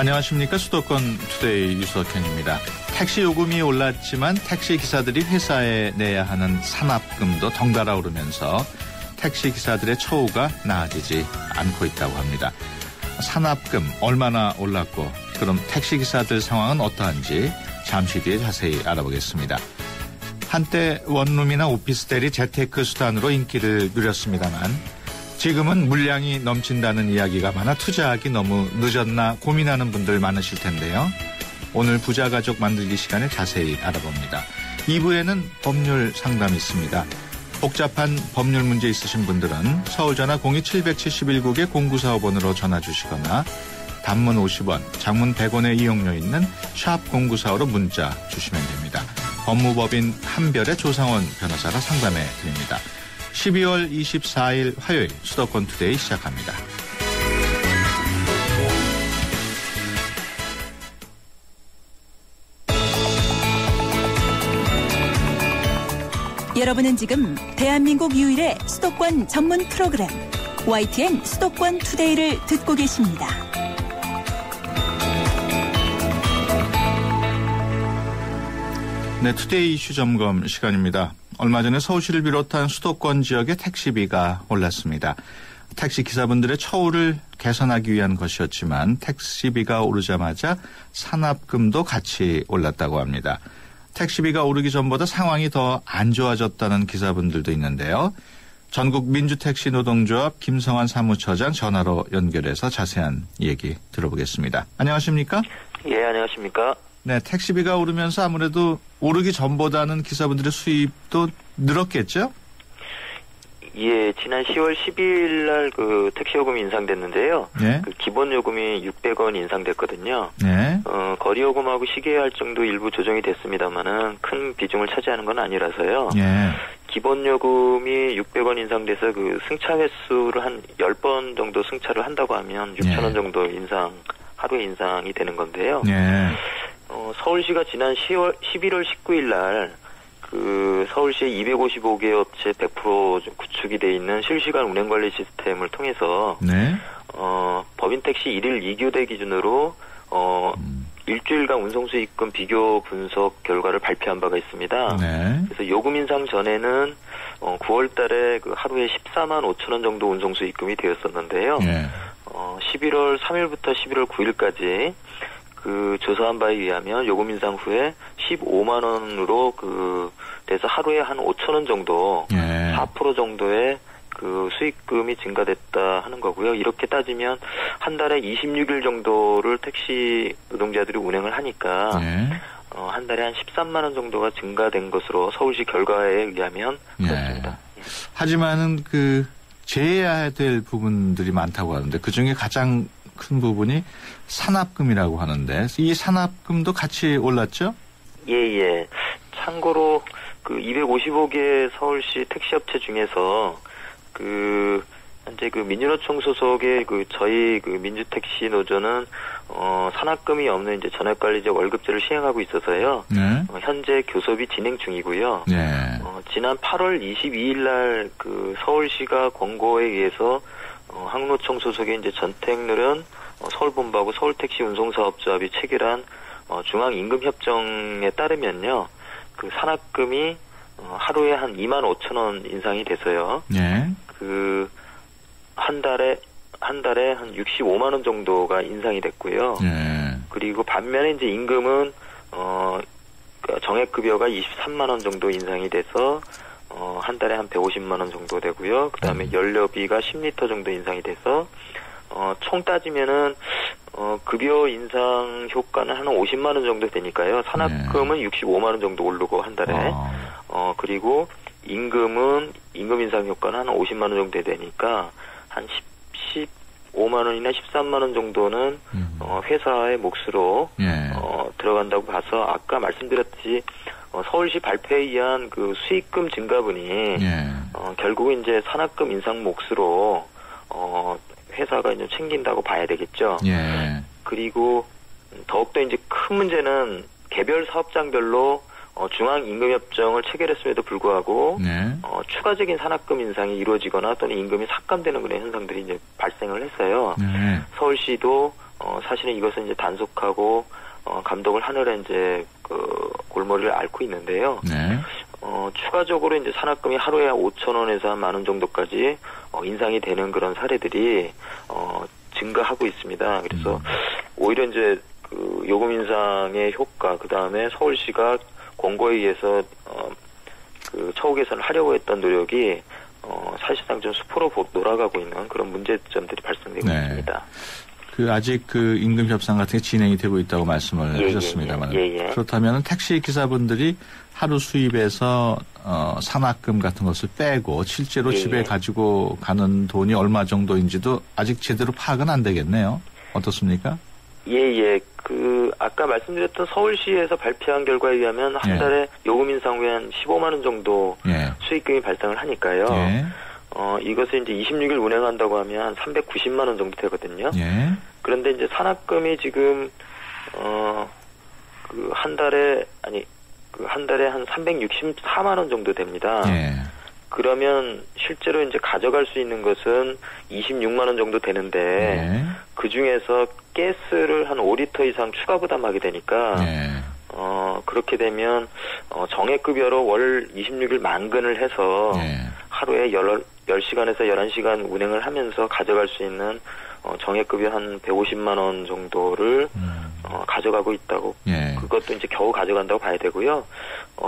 안녕하십니까. 수도권 투데이 유석현입니다. 택시 요금이 올랐지만 택시 기사들이 회사에 내야 하는 산업금도 덩달아 오르면서 택시 기사들의 처우가 나아지지 않고 있다고 합니다. 산업금 얼마나 올랐고 그럼 택시 기사들 상황은 어떠한지 잠시 뒤에 자세히 알아보겠습니다. 한때 원룸이나 오피스텔이 재테크 수단으로 인기를 누렸습니다만 지금은 물량이 넘친다는 이야기가 많아 투자하기 너무 늦었나 고민하는 분들 많으실 텐데요. 오늘 부자 가족 만들기 시간에 자세히 알아봅니다. 2부에는 법률 상담이 있습니다. 복잡한 법률 문제 있으신 분들은 서울전화 02771국에 0945번으로 전화 주시거나 단문 50원, 장문 100원의 이용료 있는 샵 0945로 문자 주시면 됩니다. 법무법인 한별의 조상원 변호사가 상담해 드립니다. 12월 24일 화요일 수도권 투데이 시작합니다. 여러분은 지금 대한민국 유일의 수도권 전문 프로그램 YTN 수도권 투데이를 듣고 계십니다. 네, 투데이 이슈 점검 시간입니다. 얼마 전에 서울시를 비롯한 수도권 지역의 택시비가 올랐습니다. 택시 기사분들의 처우를 개선하기 위한 것이었지만 택시비가 오르자마자 산업금도 같이 올랐다고 합니다. 택시비가 오르기 전보다 상황이 더 안 좋아졌다는 기사분들도 있는데요. 전국 민주택시노동조합 김성환 사무처장 전화로 연결해서 자세한 얘기 들어보겠습니다. 안녕하십니까? 예, 안녕하십니까? 네, 택시비가 오르면서 아무래도 오르기 전보다는 기사분들의 수입도 늘었겠죠? 예, 지난 10월 12일 날 그 택시 요금이 인상됐는데요. 네. 그 기본 요금이 600원 인상됐거든요. 네. 거리 요금하고 시계 할증도 일부 조정이 됐습니다만은 큰 비중을 차지하는 건 아니라서요. 네. 기본 요금이 600원 인상돼서 그 승차 횟수를 한 10번 정도 승차를 한다고 하면 6,000원 정도 하루에 인상이 되는 건데요. 네. 서울시가 지난 11월 19일 날 그 서울시의 255개 업체 100% 구축이 돼 있는 실시간 운행 관리 시스템을 통해서 네. 법인 택시 1일 2교대 기준으로 일주일간 운송 수익금 비교 분석 결과를 발표한 바가 있습니다. 네. 그래서 요금 인상 전에는 9월 달에 그 하루에 14만 5천 원 정도 운송 수익금이 되었었는데요. 네. 11월 3일부터 11월 9일까지 그 조사한 바에 의하면 요금 인상 후에 15만 원으로 돼서 하루에 한 5천 원 정도, 네. 4% 정도의 그 수익금이 증가됐다 하는 거고요. 이렇게 따지면 한 달에 26일 정도를 택시 노동자들이 운행을 하니까 네. 한 달에 한 13만 원 정도가 증가된 것으로 서울시 결과에 의하면 그렇습니다. 네. 하지만은 제해야 될 부분들이 많다고 하는데 그중에 가장 큰 부분이 산업금이라고 하는데 이 산업금도 같이 올랐죠? 예. 참고로 255개 서울시 택시업체 중에서 현재 민주노총 소속의 저희 민주택시 노조는 산업금이 없는 이제 전액관리제 월급제를 시행하고 있어서요. 네. 현재 교섭이 진행 중이고요. 네. 지난 8월 22일 날 서울시가 권고에 의해서 항노총 소속의 이제 전택늘은 서울본부하고 서울택시운송사업조합이 체결한 중앙임금협정에 따르면요. 산업금이 하루에 한 2만 5천 원 인상이 돼서요. 네. 한 달에 한 65만 원 정도가 인상이 됐고요. 네. 그리고 반면에 이제 임금은 정액급여가 23만 원 정도 인상이 돼서 한 달에 한 150만 원 정도 되고요. 그다음에 연료비가 10리터 정도 인상이 돼서 총 따지면은 급여 인상 효과는 한 50만 원 정도 되니까요. 산업금은 65만 원 정도 오르고 한 달에 그리고 임금 인상 효과는 한 50만 원 정도 되니까 한 15만 원이나 13만 원 정도는 회사의 몫으로 들어간다고 봐서 아까 말씀드렸듯이 서울시 발표에 의한 수익금 증가분이 결국은 이제 산업금 인상 몫으로 회사가 이제 챙긴다고 봐야 되겠죠. 그리고 더욱더 이제 큰 문제는 개별 사업장별로 중앙임금협정을 체결했음에도 불구하고 추가적인 산업금 인상이 이루어지거나 또는 임금이 삭감되는 그런 현상들이 이제 발생을 했어요. 서울시도 사실은 이것은 이제 단속하고 감독을 하늘에 이제 그 골머리를 앓고 있는데요. 네. 추가적으로 이제 산악금이 하루에 5,000원에서 한 10,000원 정도까지 인상이 되는 그런 사례들이 증가하고 있습니다. 그래서 오히려 이제 그 요금 인상의 효과, 그 다음에 서울시가 권고에 의해서 그 처우 개선을 하려고 했던 노력이 사실상 좀 수포로 돌아가고 있는 그런 문제점들이 발생되고 있습니다. 그 아직 그 임금 협상 같은 게 진행이 되고 있다고 말씀을 하셨습니다만 그렇다면 택시 기사분들이 하루 수입에서 산악금 같은 것을 빼고 실제로 집에 가지고 가는 돈이 얼마 정도인지도 아직 제대로 파악은 안 되겠네요. 어떻습니까? 그 아까 말씀드렸던 서울시에서 발표한 결과에 의하면 한 달에 요금 인상 후에 한 15만 원 정도 수익금이 발생을 하니까요. 이것을 이제 26일 운행한다고 하면 한 390만 원 정도 되거든요. 그런데 이제 산악금이 지금 그 한 달에 한 364만 원 정도 됩니다. 그러면 실제로 이제 가져갈 수 있는 것은 26만 원 정도 되는데 그 중에서 가스를 한 5리터 이상 추가 부담하게 되니까 그렇게 되면 정액급여로 월 26일 만근을 해서 하루에 10시간에서 11시간 운행을 하면서 가져갈 수 있는 정액급여 한 150만 원 정도를 가져가고 있다고 그것도 이제 겨우 가져간다고 봐야 되고요.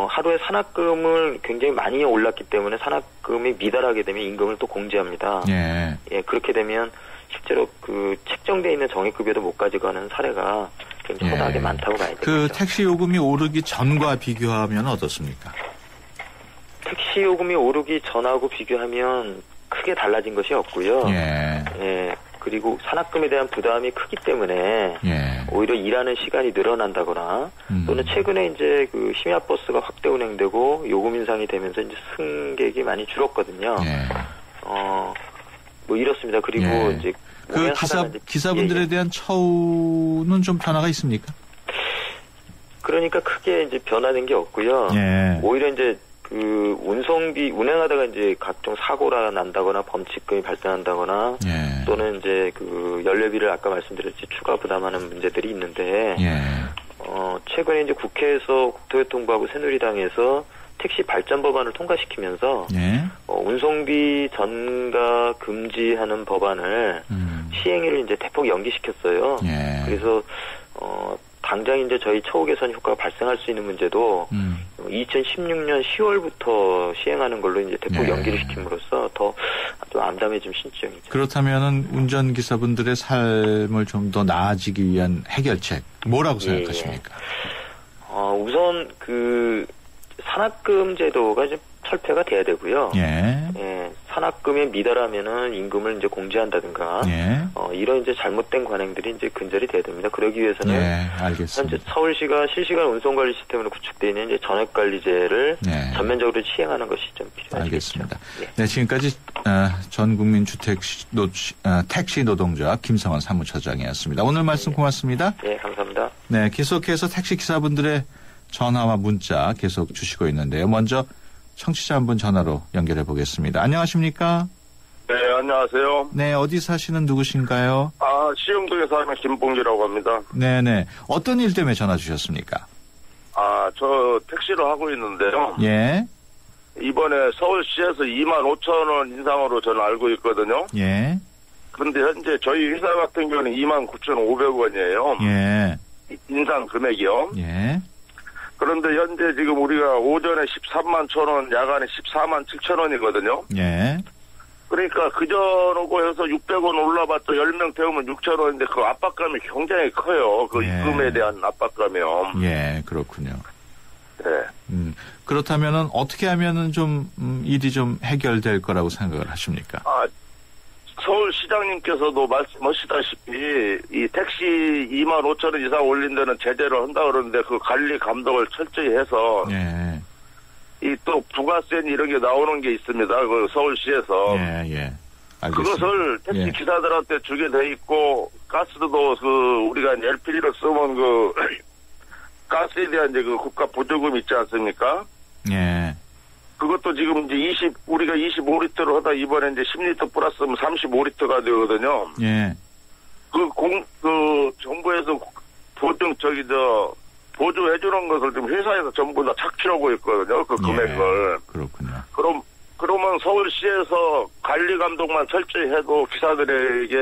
하루에 산악금을 굉장히 많이 올랐기 때문에 산악금이 미달하게 되면 임금을 또 공제합니다. 그렇게 되면 실제로 그 책정되어 있는 정액급여도 못 가져가는 사례가 굉장히 허다하게 많다고 봐야 되겠죠. 그 택시 요금이 오르기 전과 비교하면 어떻습니까? 택시 요금이 오르기 전하고 비교하면 크게 달라진 것이 없고요. 그리고 산악금에 대한 부담이 크기 때문에 오히려 일하는 시간이 늘어난다거나 또는 최근에 이제 그 심야버스가 확대 운행되고 요금 인상이 되면서 이제 승객이 많이 줄었거든요. 뭐 이렇습니다. 그리고 이제 그 기사분들에 대한 처우는 좀 변화가 있습니까? 그러니까 크게 이제 변화된 게 없고요. 오히려 이제 그 운송비 운행하다가 이제 각종 사고가 난다거나 범칙금이 발생한다거나 또는 이제 그 연료비를 아까 말씀드렸지 추가 부담하는 문제들이 있는데 최근에 이제 국회에서 국토교통부하고 새누리당에서 택시 발전 법안을 통과시키면서 운송비 전가 금지하는 법안을 시행일을 이제 대폭 연기시켰어요. 그래서 당장 이제 저희 처우 개선 효과가 발생할 수 있는 문제도 2016년 10월부터 시행하는 걸로 이제 대폭 연기를 시킴으로써 더 좀 암담해진 심정이죠. 그렇다면은 운전기사분들의 삶을 좀 더 나아지기 위한 해결책 뭐라고 생각하십니까? 우선 그 산악금 제도가 이제 철폐가 돼야 되고요. 산악금에 미달하면은 임금을 이제 공제한다든가 이런 이제 잘못된 관행들이 이제 근절이 돼야 됩니다. 그러기 위해서는 현재 서울시가 실시간 운송관리 시스템으로 구축되어 있는 이제 전액관리제를 전면적으로 시행하는 것이 좀 필요하겠죠. 알겠습니다. 지금까지 전국민 택시 노동조합 김성원 사무처장이었습니다. 오늘 말씀 고맙습니다. 감사합니다. 계속해서 택시 기사분들의 전화와 문자 계속 주시고 있는데요. 먼저 청취자 한 분 전화로 연결해 보겠습니다. 안녕하십니까? 네, 안녕하세요. 네, 어디 사시는 누구신가요? 시흥동에 사는 김봉기라고 합니다. 네네. 어떤 일 때문에 전화 주셨습니까? 저 택시를 하고 있는데요. 이번에 서울시에서 25,000원 인상으로 저는 알고 있거든요. 그런데 현재 저희 회사 같은 경우는 29,500원이에요. 인상 금액이요. 그런데 현재 지금 우리가 오전에 13만 1,000원, 야간에 14만 7,000원이거든요. 그러니까 그전하고 해서 600원 올라봤자 10명 태우면 6,000원인데 그 압박감이 굉장히 커요. 그 임금에 대한 압박감이요. 그렇군요. 그렇다면은 어떻게 하면은 좀 일이 좀 해결될 거라고 생각을 하십니까? 서울시장님께서도 말씀하시다시피 이 택시 25,000원 이상 올린 데는 제재를 한다 그러는데 그 관리 감독을 철저히 해서 이 또 부가세 이런 게 나오는 게 있습니다. 그 서울시에서 알겠습니다. 그것을 택시 기사들한테 주게 돼 있고 가스도 그 우리가 LPG로 쓰면 그 가스에 대한 이제 그 국가 보조금 있지 않습니까? 그것도 지금 이제 우리가 25리터로 하다 이번에 이제 10리터 플러스면 35리터가 되거든요. 정부에서 보조해주는 것을 지금 회사에서 전부 다 착취하고 있거든요. 그 금액을. 그렇군요. 그러면 서울시에서 관리 감독만 철저히 해도 기사들에게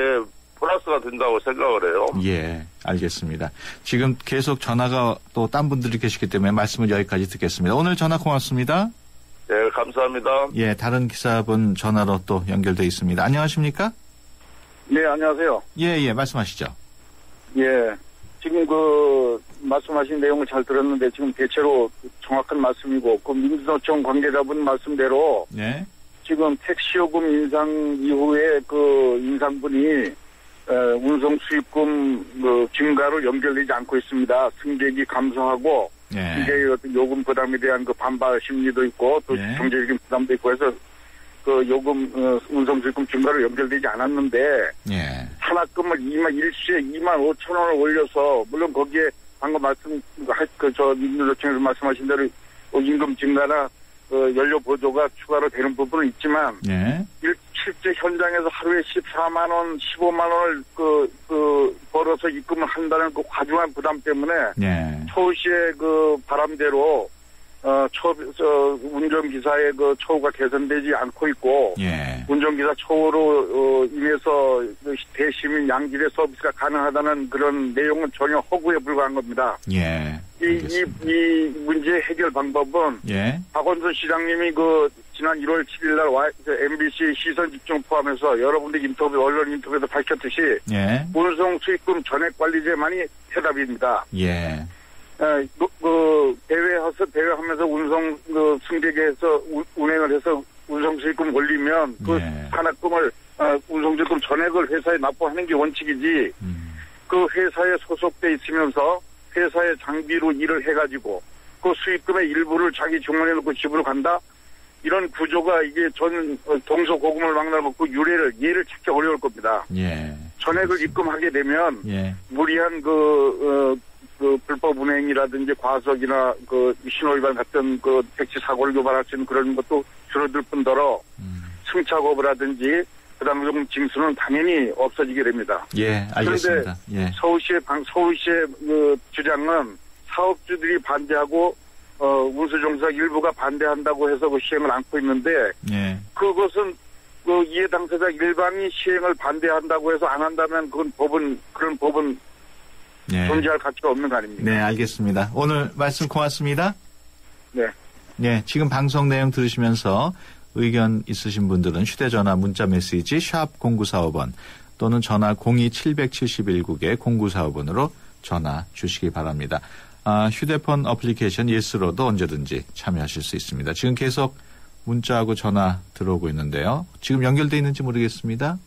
플러스가 된다고 생각을 해요. 예, 알겠습니다. 지금 계속 전화가 또 딴 분들이 계시기 때문에 말씀을 여기까지 듣겠습니다. 오늘 전화 고맙습니다. 네, 감사합니다. 예, 다른 기사분 전화로 또 연결돼 있습니다. 안녕하십니까? 네, 안녕하세요. 예, 말씀하시죠. 예, 지금 말씀하신 내용을 잘 들었는데 지금 대체로 정확한 말씀이고 민주노총 관계자분 말씀대로 네. 지금 택시요금 인상 이후에 인상분이 운송 수입금 증가로 연결되지 않고 있습니다. 승객이 감소하고 승객의 어떤 요금 부담에 대한 반발 심리도 있고 또 경제적인 부담도 있고 해서 요금 운송 수입금 증가로 연결되지 않았는데 산악금을 일시에 25,000원을 올려서 물론 거기에 방금 민주노총에서 말씀하신 대로 임금 증가나 연료 보조가 추가로 되는 부분은 있지만 실제 현장에서 하루에 14만 원, 15만 원을 벌어서 입금을 한다는 과중한 부담 때문에 서울시의 바람대로 운전기사의 처우가 개선되지 않고 있고 운전기사 처우로 인해서 대시민 양질의 서비스가 가능하다는 그런 내용은 전혀 허구에 불과한 겁니다. 이 문제의 해결 방법은 박원순 시장님이 지난 1월 7일 날 MBC 시선 집중 포함해서 여러분들 언론 인터뷰에서 밝혔듯이 운송 수익금 전액 관리제만이 해답입니다. 대회하면서 운송 승객에서 운행을 해서 운송 수익금 올리면 산악금을 운송 수익금 전액을 회사에 납부하는 게 원칙이지 그 회사에 소속돼 있으면서 회사의 장비로 일을 해가지고 그 수익금의 일부를 자기 주머니에 넣고 집으로 간다. 이런 구조가 이게 동서고금을 막나놓고 예를 찾기 어려울 겁니다. 전액을 입금하게 되면 무리한 불법 운행이라든지 과속이나 신호위반 같은 택시 사고를 유발할 수 있는 그런 것도 줄어들 뿐더러 승차 거부라든지 부당이동 징수는 당연히 없어지게 됩니다. 알겠습니다. 그런데 서울시의 주장은 사업주들이 반대하고 운수종사 일부가 반대한다고 해서 시행을 안고 있는데 그것은 이해 당사자 일반이 시행을 반대한다고 해서 안 한다면 그런 법은 존재할 가치가 없는 거 아닙니까? 네, 알겠습니다. 오늘 말씀 고맙습니다. 지금 방송 내용 들으시면서 의견 있으신 분들은 휴대전화 문자메시지 샵 0945번 또는 전화 02-771국에 0945번으로 전화 주시기 바랍니다. 휴대폰 어플리케이션 예스로도 언제든지 참여하실 수 있습니다. 지금 계속 문자하고 전화 들어오고 있는데요. 지금 연결돼 있는지 모르겠습니다.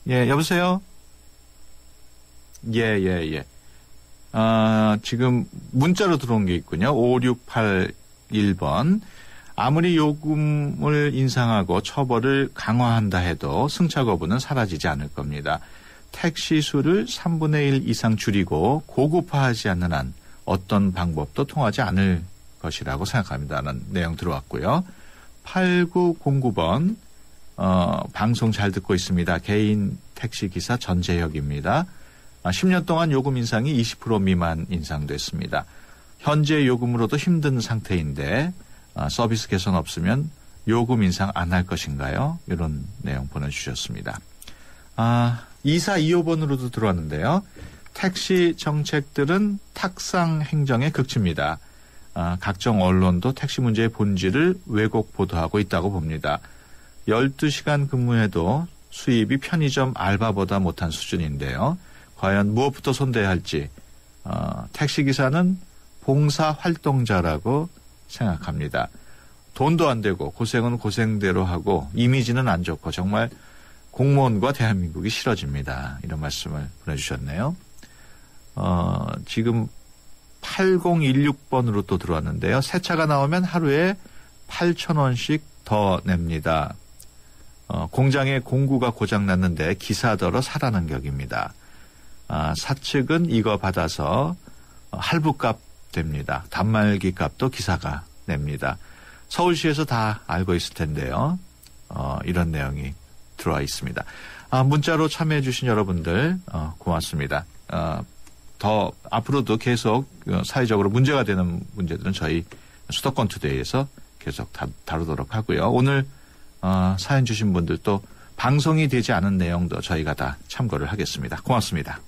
여보세요? 지금 문자로 들어온 게 있군요. 5681번. 아무리 요금을 인상하고 처벌을 강화한다 해도 승차 거부는 사라지지 않을 겁니다. 택시 수를 3분의 1 이상 줄이고 고급화하지 않는 한 어떤 방법도 통하지 않을 것이라고 생각합니다라는 내용 들어왔고요. 8909번 방송 잘 듣고 있습니다. 개인 택시기사 전재혁입니다. 10년 동안 요금 인상이 20% 미만 인상됐습니다. 현재 요금으로도 힘든 상태인데 서비스 개선 없으면 요금 인상 안 할 것인가요? 이런 내용 보내주셨습니다. 2425번으로도 들어왔는데요. 택시 정책들은 탁상 행정의 극치입니다. 각종 언론도 택시 문제의 본질을 왜곡 보도하고 있다고 봅니다. 12시간 근무해도 수입이 편의점 알바보다 못한 수준인데요. 과연 무엇부터 손대야 할지 택시기사는 봉사활동자라고 생각합니다. 돈도 안 되고 고생은 고생대로 하고 이미지는 안 좋고 정말 공무원과 대한민국이 싫어집니다. 이런 말씀을 보내주셨네요. 지금 8016번으로 또 들어왔는데요. 새 차가 나오면 하루에 8,000원씩 더 냅니다. 공장에 공구가 고장났는데 기사더러 사라는 격입니다. 사측은 이거 받아서 할부값 됩니다. 단말기 값도 기사가 냅니다. 서울시에서 다 알고 있을 텐데요. 이런 내용이 들어와 있습니다. 문자로 참여해 주신 여러분들 고맙습니다. 더 앞으로도 계속 사회적으로 문제가 되는 문제들은 저희 수도권 투데이에서 계속 다루도록 하고요. 오늘 사연 주신 분들도 방송이 되지 않은 내용도 저희가 다 참고를 하겠습니다. 고맙습니다.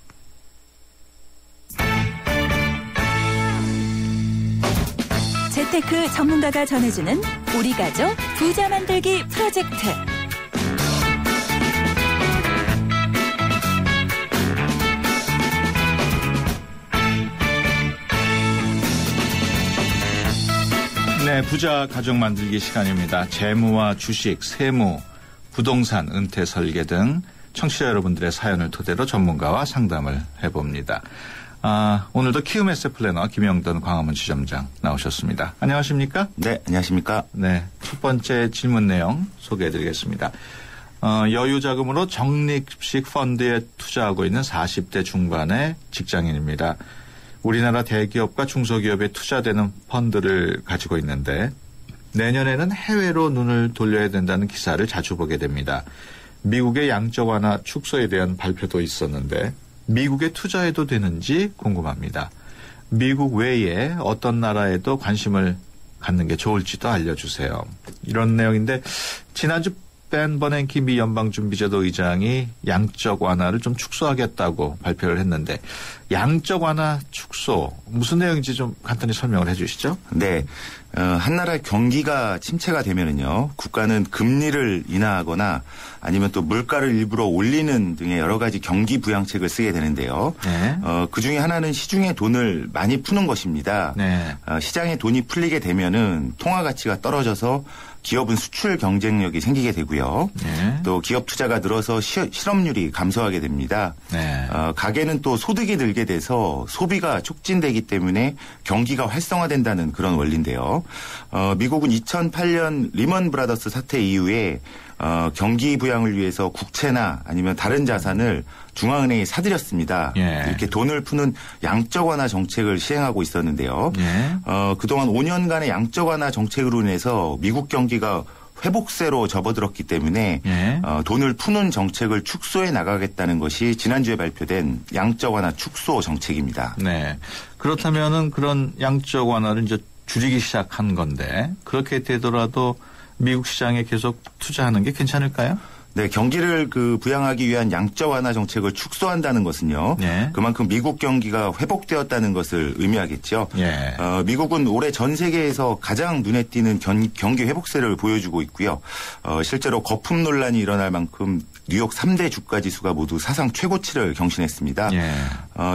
재테크 전문가가 전해주는 우리 가족 부자 만들기 프로젝트. 네, 부자 가족 만들기 시간입니다. 재무와 주식, 세무, 부동산, 은퇴 설계 등 청취자 여러분들의 사연을 토대로 전문가와 상담을 해봅니다. 오늘도 키움에셋 플래너 김영돈 광화문 지점장 나오셨습니다. 안녕하십니까? 네, 안녕하십니까? 네, 첫 번째 질문 내용 소개해드리겠습니다. 여유 자금으로 적립식 펀드에 투자하고 있는 40대 중반의 직장인입니다. 우리나라 대기업과 중소기업에 투자되는 펀드를 가지고 있는데 내년에는 해외로 눈을 돌려야 된다는 기사를 자주 보게 됩니다. 미국의 양적 완화 축소에 대한 발표도 있었는데 미국에 투자해도 되는지 궁금합니다. 미국 외에 어떤 나라에도 관심을 갖는 게 좋을지도 알려주세요. 이런 내용인데 지난주 벤 버냉키 미 연방준비제도 의장이 양적 완화를 좀 축소하겠다고 발표를 했는데 양적 완화 축소 무슨 내용인지 좀 간단히 설명을 해 주시죠. 네. 한 나라의 경기가 침체가 되면은요, 국가는 금리를 인하하거나 아니면 또 물가를 일부러 올리는 등의 여러 가지 경기 부양책을 쓰게 되는데요. 네. 그 중에 하나는 시중에 돈을 많이 푸는 것입니다. 네. 시장에 돈이 풀리게 되면은 통화 가치가 떨어져서 기업은 수출 경쟁력이 생기게 되고요. 네. 또 기업 투자가 늘어서 실업률이 감소하게 됩니다. 네. 가게는 또 소득이 늘게 돼서 소비가 촉진되기 때문에 경기가 활성화된다는 그런 원리인데요. 미국은 2008년 리먼 브라더스 사태 이후에 경기 부양을 위해서 국채나 아니면 다른 자산을 중앙은행이 사들였습니다. 예. 이렇게 돈을 푸는 양적 완화 정책을 시행하고 있었는데요. 예. 그동안 5년간의 양적 완화 정책으로 인해서 미국 경기가 회복세로 접어들었기 때문에 예. 돈을 푸는 정책을 축소해 나가겠다는 것이 지난주에 발표된 양적 완화 축소 정책입니다. 네. 그렇다면은 그런 양적 완화를 이제 줄이기 시작한 건데 그렇게 되더라도 미국 시장에 계속 투자하는 게 괜찮을까요? 네, 경기를 부양하기 위한 양적 완화 정책을 축소한다는 것은요. 예. 그만큼 미국 경기가 회복되었다는 것을 의미하겠죠. 예. 미국은 올해 전 세계에서 가장 눈에 띄는 경기 회복세를 보여주고 있고요. 실제로 거품 논란이 일어날 만큼 뉴욕 3대 주가 지수가 모두 사상 최고치를 경신했습니다. 예.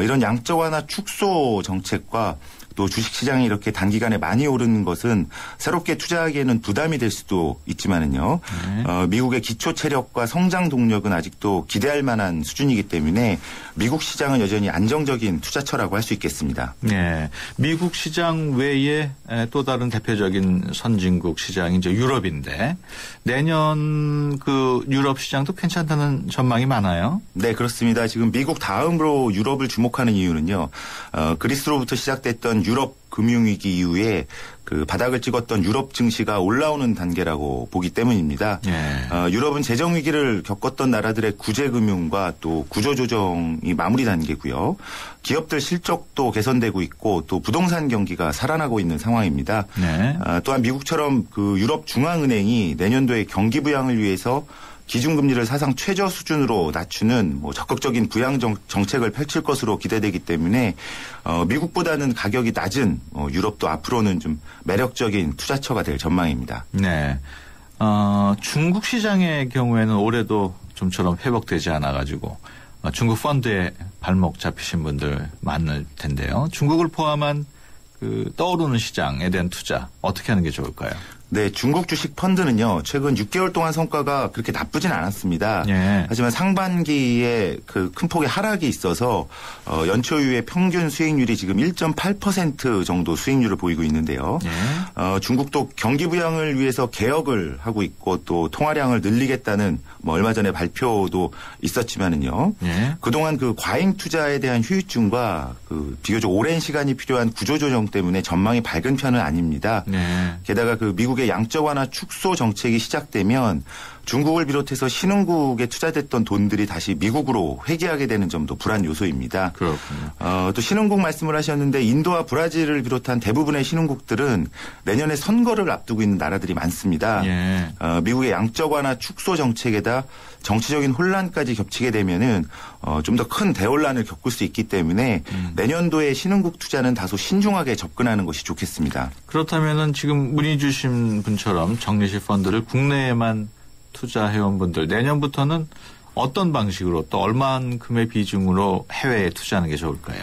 이런 양적 완화 축소 정책과 또 주식시장이 이렇게 단기간에 많이 오르는 것은 새롭게 투자하기에는 부담이 될 수도 있지만은요. 미국의 기초 체력과 성장 동력은 아직도 기대할 만한 수준이기 때문에 미국 시장은 여전히 안정적인 투자처라고 할 수 있겠습니다. 네, 미국 시장 외에 또 다른 대표적인 선진국 시장이 이제 유럽인데 내년 유럽 시장도 괜찮다는 전망이 많아요. 네, 그렇습니다. 지금 미국 다음으로 유럽을 주목하는 이유는요. 그리스로부터 시작됐던 유럽 금융위기 이후에 바닥을 찍었던 유럽 증시가 올라오는 단계라고 보기 때문입니다. 예. 유럽은 재정 위기를 겪었던 나라들의 구제 금융과 또 구조 조정이 마무리 단계고요. 기업들 실적도 개선되고 있고 또 부동산 경기가 살아나고 있는 상황입니다. 네. 또한 미국처럼 유럽 중앙은행이 내년도에 경기 부양을 위해서 기준금리를 사상 최저 수준으로 낮추는 적극적인 부양 정책을 펼칠 것으로 기대되기 때문에 미국보다는 가격이 낮은 유럽도 앞으로는 좀 매력적인 투자처가 될 전망입니다. 네. 중국 시장의 경우에는 올해도 좀처럼 회복되지 않아가지고 중국 펀드에 발목 잡히신 분들 많을 텐데요. 중국을 포함한 떠오르는 시장에 대한 투자 어떻게 하는 게 좋을까요? 네, 중국 주식 펀드는요, 최근 6개월 동안 성과가 그렇게 나쁘진 않았습니다. 예. 하지만 상반기에 큰 폭의 하락이 있어서, 연초 이후에 평균 수익률이 지금 1.8% 정도 수익률을 보이고 있는데요. 예. 중국도 경기 부양을 위해서 개혁을 하고 있고 또 통화량을 늘리겠다는 얼마 전에 발표도 있었지만은요. 예. 그동안 과잉 투자에 대한 후유증과 비교적 오랜 시간이 필요한 구조조정 때문에 전망이 밝은 편은 아닙니다. 네. 게다가 미국의 양적 완화 축소 정책이 시작되면 중국을 비롯해서 신흥국에 투자됐던 돈들이 다시 미국으로 회귀하게 되는 점도 불안 요소입니다. 그렇군요. 또 신흥국 말씀을 하셨는데 인도와 브라질을 비롯한 대부분의 신흥국들은 내년에 선거를 앞두고 있는 나라들이 많습니다. 예. 미국의 양적 완화 축소 정책에다 정치적인 혼란까지 겹치게 되면은 좀 더 큰 대혼란을 겪을 수 있기 때문에 내년도에 신흥국 투자는 다소 신중하게 접근하는 것이 좋겠습니다. 그렇다면은 지금 문의 주신 분처럼 정리식 펀드를 국내에만 투자해온 분들 내년부터는 어떤 방식으로 또 얼마만큼의 비중으로 해외에 투자하는 게 좋을까요?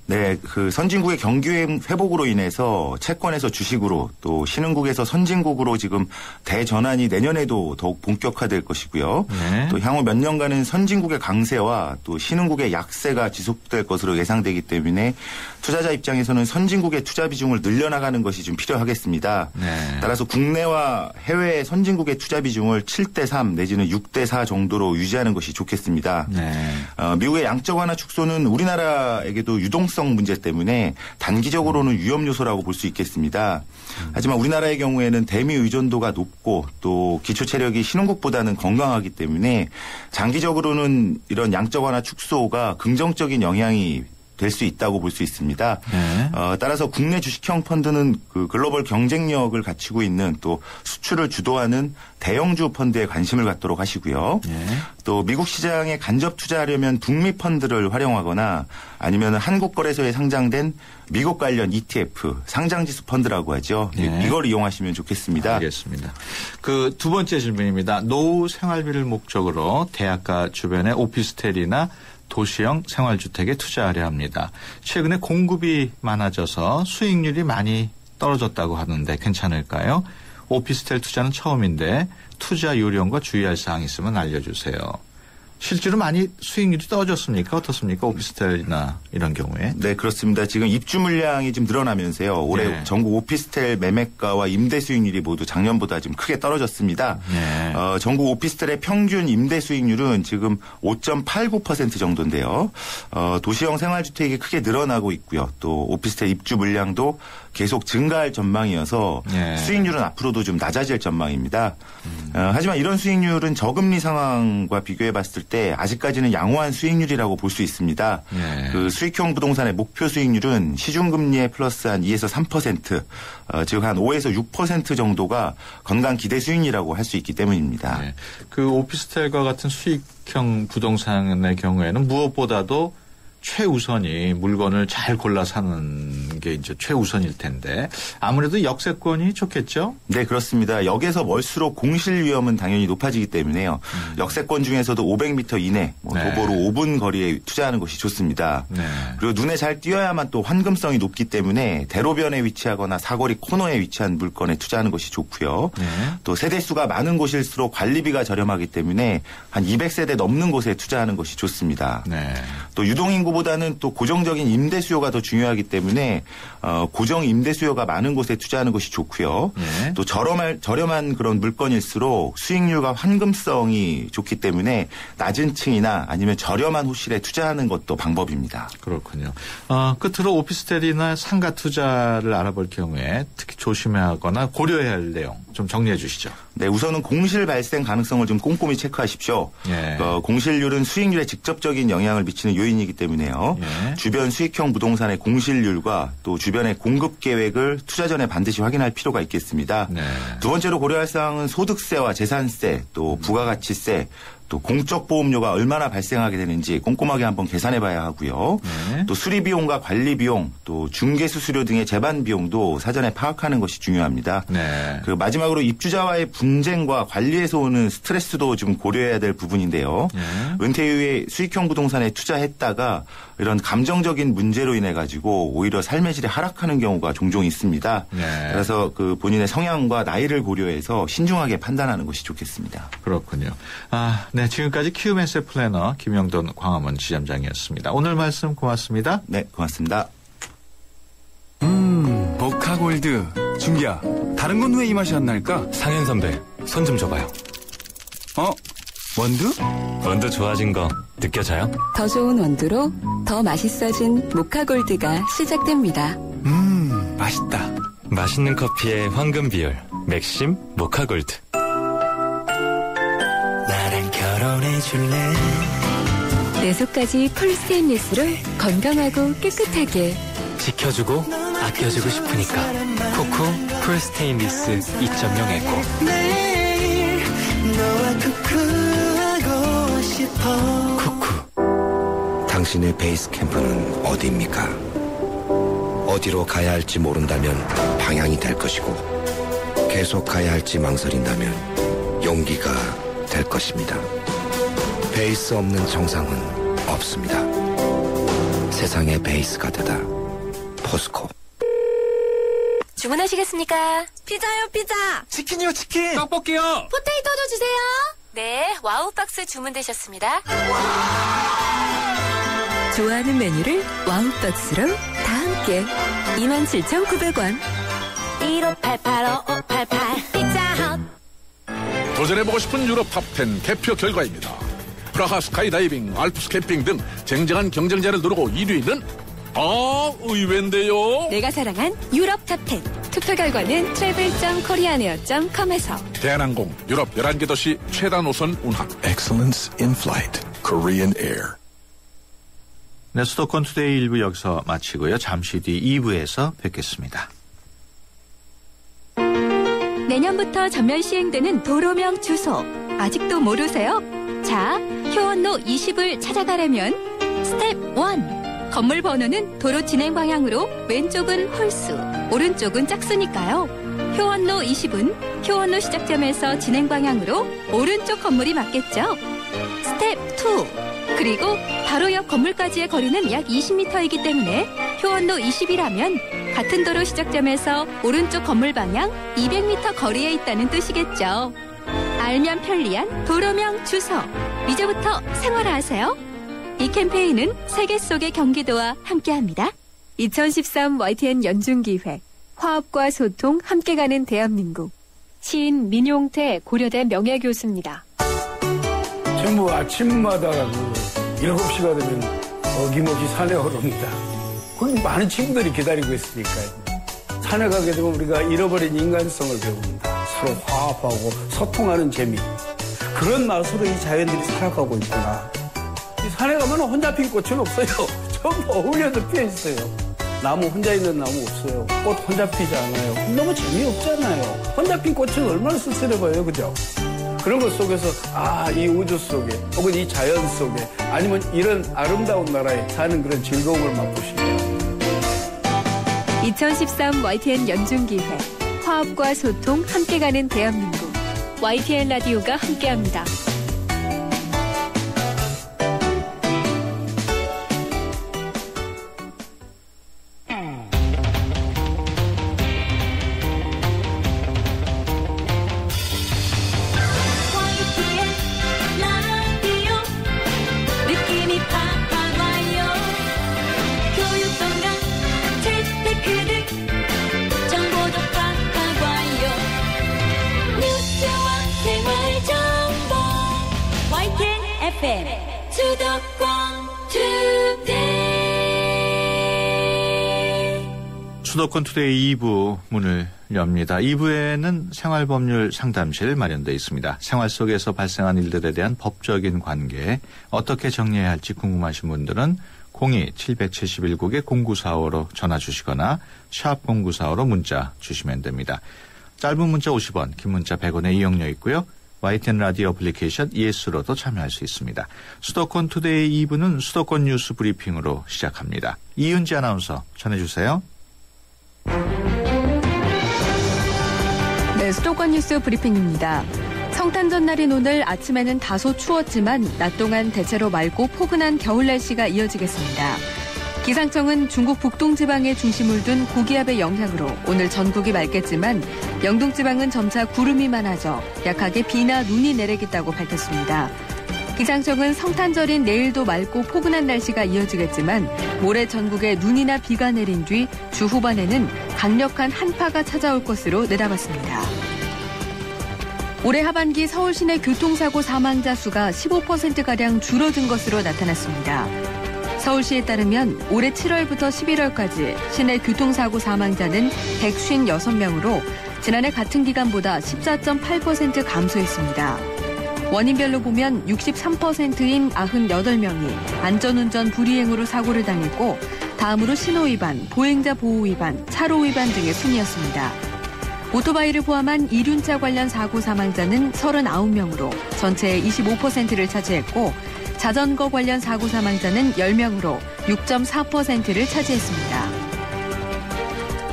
네, 그 선진국의 경기 회복으로 인해서 채권에서 주식으로 또 신흥국에서 선진국으로 지금 대전환이 내년에도 더욱 본격화될 것이고요. 네. 또 향후 몇 년간은 선진국의 강세와 또 신흥국의 약세가 지속될 것으로 예상되기 때문에 투자자 입장에서는 선진국의 투자 비중을 늘려나가는 것이 좀 필요하겠습니다. 네. 따라서 국내와 해외 선진국의 투자 비중을 7대3 내지는 6대4 정도로 유지하는 것이 좋겠습니다. 네. 미국의 양적 완화 축소는 우리나라에게도 유동성 문제 때문에 단기적으로는 위험 요소라고 볼 수 있겠습니다. 하지만 우리나라의 경우에는 대미 의존도가 높고 또 기초 체력이 신흥국보다는 건강하기 때문에 장기적으로는 이런 양적 완화 축소가 긍정적인 영향이 될 수 있다고 볼 수 있습니다. 네. 따라서 국내 주식형 펀드는 그 글로벌 경쟁력을 갖추고 있는 또 수출을 주도하는 대형주 펀드에 관심을 갖도록 하시고요. 네. 또 미국 시장에 간접 투자하려면 북미 펀드를 활용하거나 아니면 한국거래소에 상장된 미국 관련 ETF, 상장지수 펀드라고 하죠. 네. 이걸 이용하시면 좋겠습니다. 알겠습니다. 그 두 번째 질문입니다. 노후 생활비를 목적으로 대학가 주변의 오피스텔이나 도시형 생활주택에 투자하려 합니다. 최근에 공급이 많아져서 수익률이 많이 떨어졌다고 하는데 괜찮을까요? 오피스텔 투자는 처음인데 투자 요령과 주의할 사항이 있으면 알려주세요. 실제로 많이 수익률이 떨어졌습니까? 어떻습니까? 오피스텔이나 이런 경우에. 네, 그렇습니다. 지금 입주 물량이 좀 늘어나면서요. 올해 네. 전국 오피스텔 매매가와 임대 수익률이 모두 작년보다 좀 크게 떨어졌습니다. 네. 전국 오피스텔의 평균 임대 수익률은 지금 5.89% 정도인데요. 도시형 생활주택이 크게 늘어나고 있고요. 또 오피스텔 입주 물량도 계속 증가할 전망이어서 네. 수익률은 앞으로도 좀 낮아질 전망입니다. 하지만 이런 수익률은 저금리 상황과 비교해 봤을 때 아직까지는 양호한 수익률이라고 볼 수 있습니다. 네. 그 수익형 부동산의 목표 수익률은 시중금리에 플러스 한 2에서 3%, 즉 한 5에서 6% 정도가 건강 기대 수익이라고 할 수 있기 때문입니다. 네. 그 오피스텔과 같은 수익형 부동산의 경우에는 무엇보다도 최우선이 물건을 잘 골라 사는 게 이제 최우선일 텐데 아무래도 역세권이 좋겠죠? 네, 그렇습니다. 역에서 멀수록 공실 위험은 당연히 높아지기 때문에요. 역세권 중에서도 500m 이내, 네. 도보로 5분 거리에 투자하는 것이 좋습니다. 네. 그리고 눈에 잘 띄어야만 또 환금성이 높기 때문에 대로변에 위치하거나 사거리 코너에 위치한 물건에 투자하는 것이 좋고요. 네. 또 세대수가 많은 곳일수록 관리비가 저렴하기 때문에 한 200세대 넘는 곳에 투자하는 것이 좋습니다. 네. 또 유동인구보다는 또 고정적인 임대 수요가 더 중요하기 때문에 고정 임대 수요가 많은 곳에 투자하는 것이 좋고요. 네. 또 저렴한 그런 물건일수록 수익률과 환금성이 좋기 때문에 낮은 층이나 아니면 저렴한 호실에 투자하는 것도 방법입니다. 그렇군요. 끝으로 오피스텔이나 상가 투자를 알아볼 경우에 특히 조심해야 하거나 고려해야 할 내용 좀 정리해 주시죠. 네, 우선은 공실 발생 가능성을 좀 꼼꼼히 체크하십시오. 예. 공실률은 수익률에 직접적인 영향을 미치는 요인이기 때문에요. 예. 주변 수익형 부동산의 공실률과 또 주변의 공급 계획을 투자 전에 반드시 확인할 필요가 있겠습니다. 네. 두 번째로 고려할 사항은 소득세와 재산세, 또 부가가치세, 또 공적 보험료가 얼마나 발생하게 되는지 꼼꼼하게 한번 계산해 봐야 하고요. 네. 또 수리 비용과 관리 비용, 또 중개 수수료 등의 재반 비용도 사전에 파악하는 것이 중요합니다. 네. 그 마지막으로 입주자와의 분쟁과 관리에서 오는 스트레스도 좀 고려해야 될 부분인데요. 네. 은퇴 이후에 수익형 부동산에 투자했다가 이런 감정적인 문제로 인해 가지고 오히려 삶의 질이 하락하는 경우가 종종 있습니다. 네. 그래서 그 본인의 성향과 나이를 고려해서 신중하게 판단하는 것이 좋겠습니다. 그렇군요. 네, 지금까지 키움에셋 플래너 김영돈 광화문 지점장이었습니다. 오늘 말씀 고맙습니다. 네, 고맙습니다. 모카골드. 준기야, 다른 건 왜 이 맛이 안 날까? 상현 선배, 손 좀 줘봐요. 원두? 원두 좋아진 거 느껴져요? 더 좋은 원두로 더 맛있어진 모카골드가 시작됩니다. 맛있다. 맛있는 커피의 황금 비율, 맥심 모카골드. 나랑 결혼해줄래? 내 속까지 폴스테인리스를 건강하고 깨끗하게 지켜주고 아껴주고 싶으니까 쿠쿠 풀스테인리스 2.0 에코. 매일 너와 쿠쿠하고 싶어. 쿠쿠. 당신의 베이스 캠프는 어디입니까? 어디로 가야 할지 모른다면 방향이 될 것이고, 계속 가야 할지 망설인다면 용기가 될 것입니다. 베이스 없는 정상은 없습니다. 세상의 베이스가 되다. 포스코. 주문하시겠습니까? 피자요, 피자. 치킨이요, 치킨. 떡볶이요. 포테이토도 주세요. 네, 와우박스 주문되셨습니다. 좋아하는 메뉴를 와우박스로 다 함께 27,900원. 1588-5588 피자헛. 도전해보고 싶은 유럽 탑10 개표 결과입니다. 프라하 스카이다이빙, 알프스 캠핑 등 쟁쟁한 경쟁자를 누르고 1위는 의외인데요. 내가 사랑한 유럽 탑10. 투표 결과는 travel.koreanair.com에서. 대한항공 유럽 11개 도시 최다 노선 운항. Excellence in flight. Korean Air. 네, 수도권 투데이 1부 여기서 마치고요. 잠시 뒤 2부에서 뵙겠습니다. 내년부터 전면 시행되는 도로명 주소 아직도 모르세요? 자, 효원로 20을 찾아가려면 스텝 1. 건물 번호는 도로 진행 방향으로 왼쪽은 홀수, 오른쪽은 짝수니까요. 효원로 20은 효원로 시작점에서 진행 방향으로 오른쪽 건물이 맞겠죠? 스텝 2. 그리고 바로 옆 건물까지의 거리는 약 20m이기 때문에 효원로 20이라면 같은 도로 시작점에서 오른쪽 건물 방향 200m 거리에 있다는 뜻이겠죠. 알면 편리한 도로명 주소. 이제부터 생활하세요. 이 캠페인은 세계 속의 경기도와 함께합니다. 2013 YTN 연중기획 화합과 소통 함께 가는 대한민국. 시인 민용태 고려대 명예교수입니다. 전부 아침마다 7시가 되면 어김없이 산에 오릅니다. 거기 많은 친구들이 기다리고 있으니까요. 산에 가게 되면 우리가 잃어버린 인간성을 배웁니다. 서로 화합하고 소통하는 재미. 그런 맛으로 이 자연들이 살아가고 있구나. 이 산에 가면 혼자 핀 꽃은 없어요. 전부 어울려서 피어 있어요. 나무 혼자 있는 나무 없어요. 꽃 혼자 피지 않아요. 너무 재미없잖아요. 혼자 핀 꽃은 얼마나 쓸쓸해 보여요. 그죠? 그런 것 속에서 이 우주 속에 혹은 이 자연 속에 아니면 이런 아름다운 나라에 사는 그런 즐거움을 맛보시죠. 2013 YTN 연중기획 화합과 소통 함께 가는 대한민국. YTN 라디오가 함께합니다. 수도권 투데이 2부 문을 엽니다. 2부에는 생활법률 상담실 마련되어 있습니다. 생활 속에서 발생한 일들에 대한 법적인 관계 어떻게 정리해야 할지 궁금하신 분들은 02-771국에 0945로 전화 주시거나 샵 0945로 문자 주시면 됩니다. 짧은 문자 50원, 긴 문자 100원의 이용료 있고요. YTN 라디오 애플리케이션 ES로도 참여할 수 있습니다. 수도권 투데이 2부는 수도권 뉴스 브리핑으로 시작합니다. 이윤지 아나운서 전해주세요. 네, 수도권 뉴스 브리핑입니다. 성탄 전날인 오늘 아침에는 다소 추웠지만 낮 동안 대체로 맑고 포근한 겨울 날씨가 이어지겠습니다. 기상청은 중국 북동지방에 중심을 둔 고기압의 영향으로 오늘 전국이 맑겠지만 영동지방은 점차 구름이 많아져 약하게 비나 눈이 내리겠다고 밝혔습니다. 기상청은 성탄절인 내일도 맑고 포근한 날씨가 이어지겠지만 모레 전국에 눈이나 비가 내린 뒤 주 후반에는 강력한 한파가 찾아올 것으로 내다봤습니다. 올해 하반기 서울 시내 교통사고 사망자 수가 15%가량 줄어든 것으로 나타났습니다. 서울시에 따르면 올해 7월부터 11월까지 시내 교통사고 사망자는 156명으로 지난해 같은 기간보다 14.8% 감소했습니다. 원인별로 보면 63%인 98명이 안전운전 불이행으로 사고를 당했고 다음으로 신호위반, 보행자 보호위반, 차로위반 등의 순이었습니다. 오토바이를 포함한 이륜차 관련 사고 사망자는 39명으로 전체의 25%를 차지했고 자전거 관련 사고 사망자는 10명으로 6.4%를 차지했습니다.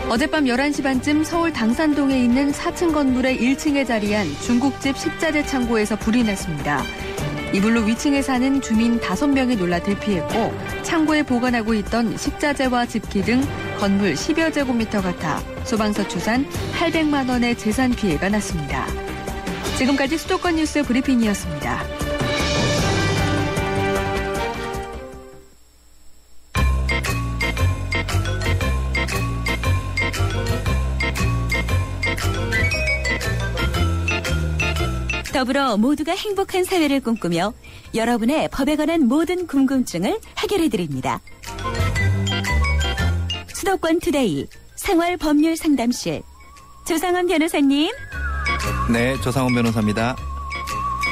어젯밤 11시 반쯤 서울 당산동에 있는 4층 건물의 1층에 자리한 중국집 식자재 창고에서 불이 났습니다. 이 불로 위층에 사는 주민 5명이 놀라 대피했고 창고에 보관하고 있던 식자재와 집기 등 건물 10여 제곱미터가 타 소방서 추산 800만 원의 재산 피해가 났습니다. 지금까지 수도권 뉴스 브리핑이었습니다. 더불어 모두가 행복한 사회를 꿈꾸며 여러분의 법에 관한 모든 궁금증을 해결해드립니다. 수도권 투데이 생활법률상담실 조상원 변호사님. 네, 조상원 변호사입니다.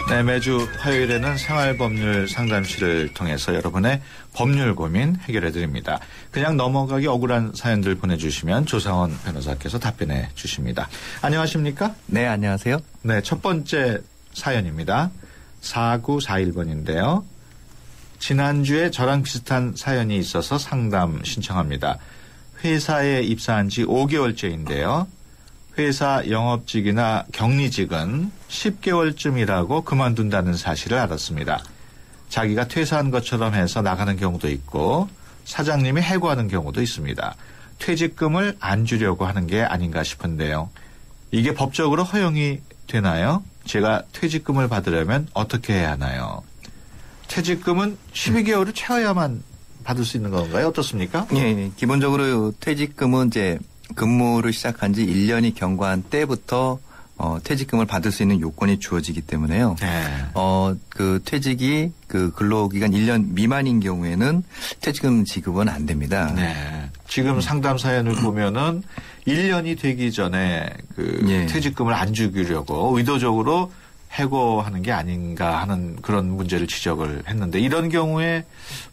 네, 매주 화요일에는 생활법률 상담실을 통해서 여러분의 법률 고민 해결해드립니다. 그냥 넘어가기 억울한 사연들 보내주시면 조상원 변호사께서 답변해 주십니다. 안녕하십니까? 네, 안녕하세요. 네, 첫 번째 사연입니다. 4941번인데요. 지난주에 저랑 비슷한 사연이 있어서 상담 신청합니다. 회사에 입사한 지 5개월째인데요. 회사 영업직이나 격리직은 10개월쯤이라고 그만둔다는 사실을 알았습니다. 자기가 퇴사한 것처럼 해서 나가는 경우도 있고 사장님이 해고하는 경우도 있습니다. 퇴직금을 안 주려고 하는 게 아닌가 싶은데요. 이게 법적으로 허용이 되나요? 제가 퇴직금을 받으려면 어떻게 해야 하나요? 퇴직금은 12개월을 채워야만 받을 수 있는 건가요? 어떻습니까? 예, 기본적으로 퇴직금은 이제 근무를 시작한 지 1년이 경과한 때부터 퇴직금을 받을 수 있는 요건이 주어지기 때문에요. 네. 그 퇴직이 그 근로기간 1년 미만인 경우에는 퇴직금 지급은 안 됩니다. 네. 지금 상담 사연을 보면은 1년이 되기 전에 그 예. 퇴직금을 안 주기려고 의도적으로 해고하는 게 아닌가 하는 그런 문제를 지적을 했는데 이런 경우에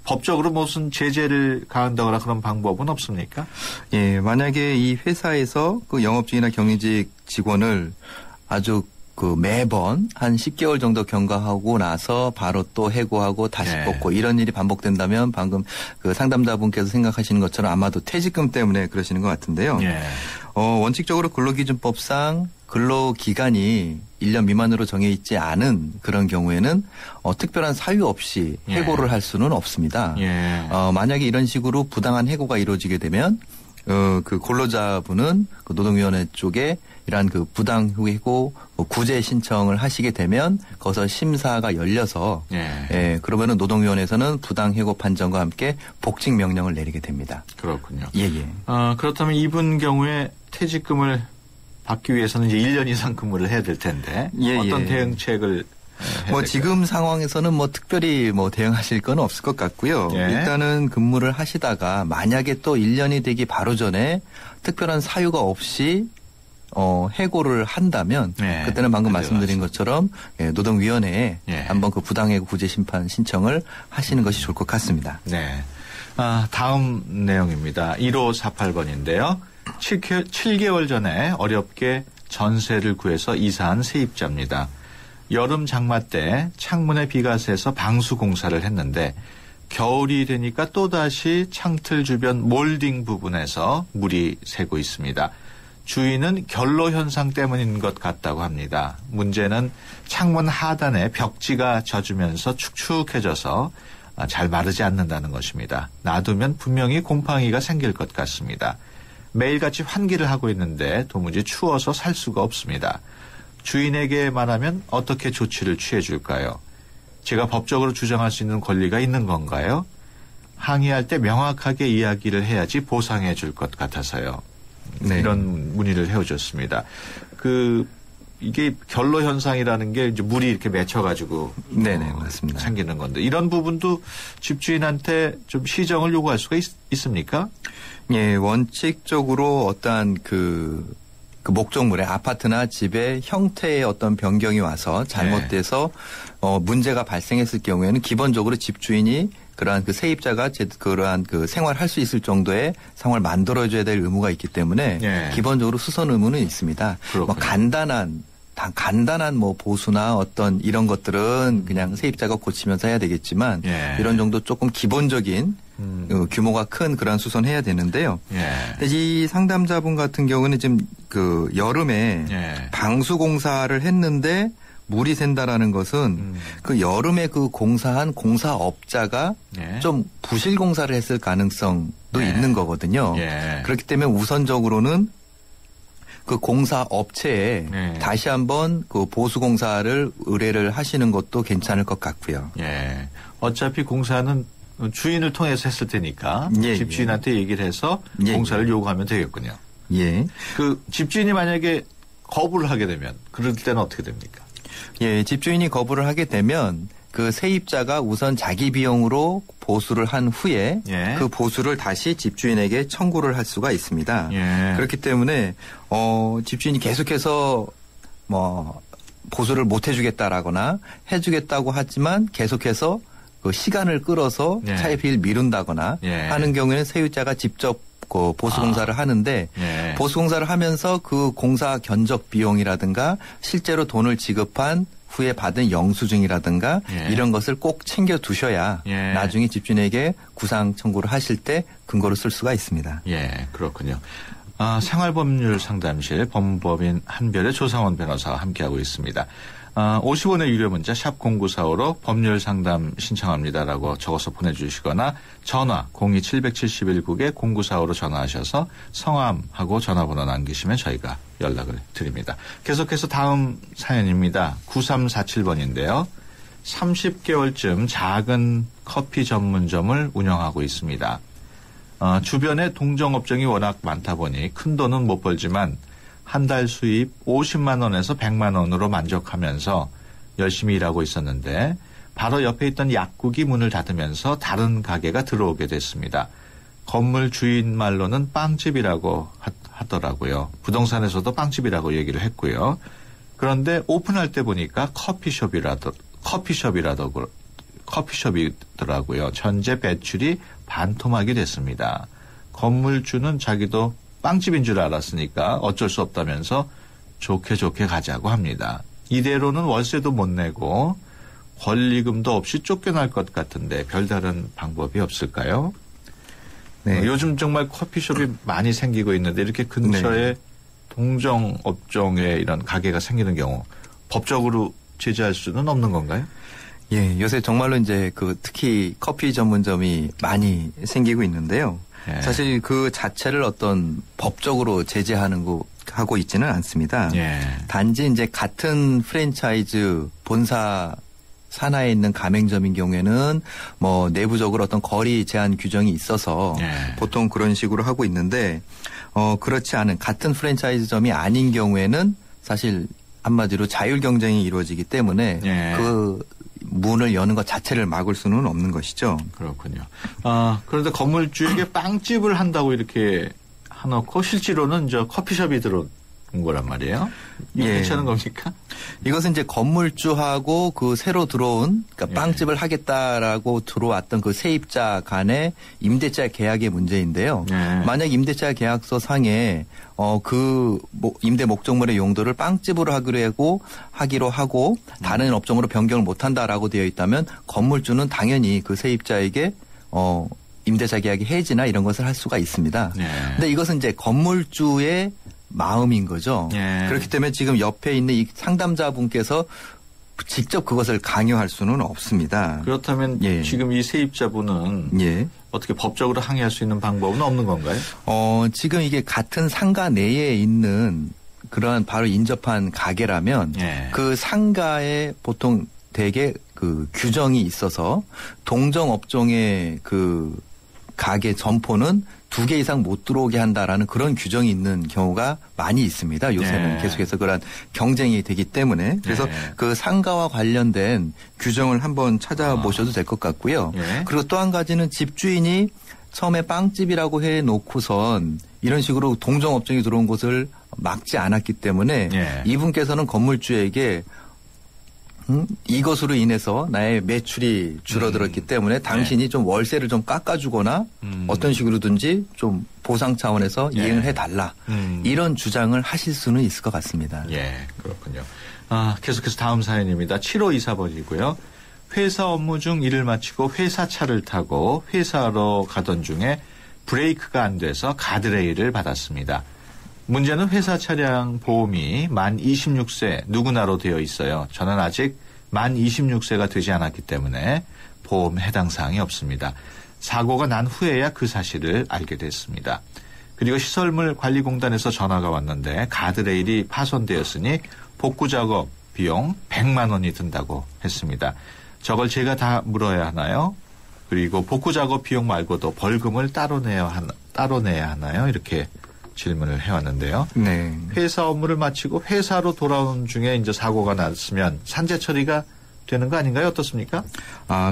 법적으로 무슨 제재를 가한다거나 그런 방법은 없습니까? 예, 만약에 이 회사에서 그 영업직이나 격리직 직원을 아주 그 매번 한 10개월 정도 경과하고 나서 바로 또 해고하고 다시 뽑고 이런 일이 반복된다면 방금 그 상담자분께서 생각하시는 것처럼 아마도 퇴직금 때문에 그러시는 것 같은데요. 원칙적으로 근로기준법상 근로기간이 1년 미만으로 정해 있지 않은 그런 경우에는 특별한 사유 없이 해고를 할 수는 없습니다. 만약에 이런 식으로 부당한 해고가 이루어지게 되면 그 근로자분은 그 노동위원회 쪽에 이러한 그 부당 해고 구제 신청을 하시게 되면 거기서 심사가 열려서 그러면은 노동위원회에서는 부당 해고 판정과 함께 복직 명령을 내리게 됩니다. 그렇군요. 예. 그렇다면 이분 경우에 퇴직금을 받기 위해서는 이제 1년 이상 근무를 해야 될 텐데 어떤 대응책을 지금 상황에서는 특별히 대응하실 건 없을 것 같고요. 일단은 근무를 하시다가 만약에 또 1년이 되기 바로 전에 특별한 사유가 없이 해고를 한다면 그때는 방금 말씀드린 것처럼 노동위원회에 한번 그 부당해고 구제 심판 신청을 하시는 것이 좋을 것 같습니다. 네. 다음 내용입니다. 1548번인데요. 7개월 전에 어렵게 전세를 구해서 이사한 세입자입니다. 여름 장마 때 창문에 비가 새서 방수 공사를 했는데 겨울이 되니까 또다시 창틀 주변 몰딩 부분에서 물이 새고 있습니다. 주인은 결로 현상 때문인 것 같다고 합니다. 문제는 창문 하단에 벽지가 젖으면서 축축해져서 잘 마르지 않는다는 것입니다. 놔두면 분명히 곰팡이가 생길 것 같습니다. 매일같이 환기를 하고 있는데 도무지 추워서 살 수가 없습니다. 주인에게 말하면 어떻게 조치를 취해 줄까요? 제가 법적으로 주장할 수 있는 권리가 있는 건가요? 항의할 때 명확하게 이야기를 해야지 보상해 줄 것 같아서요. 이런 문의를 해오셨습니다. 이게 결로 현상이라는 게 이제 물이 이렇게 맺혀가지고 맞습니다. 생기는 건데 이런 부분도 집주인한테 좀 시정을 요구할 수가 있습니까? 예, 원칙적으로 어떠한 그 그 목적물에 아파트나 집의 형태의 어떤 변경이 와서 잘못돼서 문제가 발생했을 경우에는 기본적으로 집주인이 그러한 그 세입자가 그러한 그 생활할 수 있을 정도의 상황을 만들어줘야 될 의무가 있기 때문에 기본적으로 수선 의무는 있습니다. 뭐 간단한 뭐 보수나 어떤 이런 것들은 그냥 세입자가 고치면서 해야 되겠지만 이런 정도 조금 기본적인 규모가 큰 그런 수선해야 되는데요. 근데 이 상담자분 같은 경우는 지금 그 여름에 방수 공사를 했는데 물이 샌다라는 것은 그 여름에 그 공사한 공사업자가 좀 부실 공사를 했을 가능성도 있는 거거든요. 그렇기 때문에 우선적으로는 그 공사 업체에 다시 한번 그 보수 공사를 의뢰를 하시는 것도 괜찮을 것 같고요. 어차피 공사는 주인을 통해서 했을 테니까 집주인한테 얘기를 해서 공사를 요구하면 되겠군요. 그 집주인이 만약에 거부를 하게 되면 그럴 때는 어떻게 됩니까? 집주인이 거부를 하게 되면 그 세입자가 우선 자기 비용으로 보수를 한 후에 그 보수를 다시 집주인에게 청구를 할 수가 있습니다. 그렇기 때문에 집주인이 계속해서 뭐 보수를 못 해주겠다라거나 해주겠다고 하지만 계속해서 그 시간을 끌어서 차입을 미룬다거나 하는 경우에는 세입자가 직접 그 보수 공사를 하는데 보수 공사를 하면서 그 공사 견적 비용이라든가 실제로 돈을 지급한 후에 받은 영수증이라든가 이런 것을 꼭 챙겨 두셔야 나중에 집주인에게 구상 청구를 하실 때 근거로 쓸 수가 있습니다. 그렇군요. 생활법률 상담실 법무법인 한별의 조상원 변호사와 함께하고 있습니다. 50원의 유료 문자 샵 0945로 법률 상담 신청합니다라고 적어서 보내주시거나 전화 02771국에 0945로 전화하셔서 성함하고 전화번호 남기시면 저희가 연락을 드립니다. 계속해서 다음 사연입니다. 9347번인데요. 30개월쯤 작은 커피 전문점을 운영하고 있습니다. 주변에 동종업종이 워낙 많다 보니 큰 돈은 못 벌지만 한 달 수입 50만 원에서 100만 원으로 만족하면서 열심히 일하고 있었는데 바로 옆에 있던 약국이 문을 닫으면서 다른 가게가 들어오게 됐습니다. 건물 주인 말로는 빵집이라고 하더라고요. 부동산에서도 빵집이라고 얘기를 했고요. 그런데 오픈할 때 보니까 커피숍이더라고요. 전체 배출이 반토막이 됐습니다. 건물주는 자기도 빵집인 줄 알았으니까 어쩔 수 없다면서 좋게 가자고 합니다. 이대로는 월세도 못 내고 권리금도 없이 쫓겨날 것 같은데 별다른 방법이 없을까요? 요즘 정말 커피숍이 많이 생기고 있는데 이렇게 근처에 동종 업종의 이런 가게가 생기는 경우 법적으로 제재할 수는 없는 건가요? 요새 정말로 이제 그 특히 커피 전문점이 많이 생기고 있는데요. 사실 그 자체를 어떤 법적으로 제재하는 거 하고 있지는 않습니다. 단지 이제 같은 프랜차이즈 본사 산하에 있는 가맹점인 경우에는 뭐 내부적으로 어떤 거리 제한 규정이 있어서 보통 그런 식으로 하고 있는데 그렇지 않은 같은 프랜차이즈점이 아닌 경우에는 사실 한마디로 자율 경쟁이 이루어지기 때문에 그 문을 여는 것 자체를 막을 수는 없는 것이죠. 그렇군요. 그런데 건물주에게 빵집을 한다고 이렇게 해놓고 실제로는 저 커피숍이 들어온 거란 말이에요. 이게 괜찮은 겁니까? 이것은 이제 건물주하고 그 새로 들어온 그러니까 빵집을 하겠다라고 들어왔던 그 세입자 간의 임대차 계약의 문제인데요. 만약 임대차 계약서 상에 그 임대 목적물의 용도를 빵집으로 하기로 하고 다른 업종으로 변경을 못한다라고 되어 있다면 건물주는 당연히 그 세입자에게 임대차 계약의 해지나 이런 것을 할 수가 있습니다. 근데 이것은 이제 건물주의 마음인 거죠. 그렇기 때문에 지금 옆에 있는 이 상담자분께서 직접 그것을 강요할 수는 없습니다. 그렇다면 지금 이 세입자분은 어떻게 법적으로 항의할 수 있는 방법은 없는 건가요? 지금 이게 같은 상가 내에 있는 그러한 바로 인접한 가게라면 그 상가에 보통 대개 그 규정이 있어서 동종 업종의 그 가게 점포는 2개 이상 못 들어오게 한다라는 그런 규정이 있는 경우가 많이 있습니다. 요새는 계속해서 그런 경쟁이 되기 때문에. 그래서 그 상가와 관련된 규정을 한번 찾아보셔도 될 것 같고요. 그리고 또 한 가지는 집주인이 처음에 빵집이라고 해놓고선 이런 식으로 동종업종이 들어온 곳을 막지 않았기 때문에 예. 이분께서는 건물주에게 이것으로 인해서 나의 매출이 줄어들었기 때문에 당신이 좀 월세를 좀 깎아주거나 어떤 식으로든지 좀 보상 차원에서 이행을 해달라. 이런 주장을 하실 수는 있을 것 같습니다. 예, 그렇군요. 계속해서 다음 사연입니다. 7524번이고요. 회사 업무 중 일을 마치고 회사 차를 타고 회사로 가던 중에 브레이크가 안 돼서 가드레일을 받았습니다. 문제는 회사 차량 보험이 만 26세 누구나로 되어 있어요. 저는 아직 만 26세가 되지 않았기 때문에 보험 해당 사항이 없습니다. 사고가 난 후에야 그 사실을 알게 됐습니다. 그리고 시설물 관리공단에서 전화가 왔는데 가드레일이 파손되었으니 복구 작업 비용 100만 원이 든다고 했습니다. 저걸 제가 다 물어야 하나요? 그리고 복구 작업 비용 말고도 벌금을 따로 내야 하나요? 이렇게 질문을 해왔는데요. 네. 회사 업무를 마치고 회사로 돌아오는 중에 이제 사고가 났으면 산재 처리가 되는 거 아닌가요? 어떻습니까?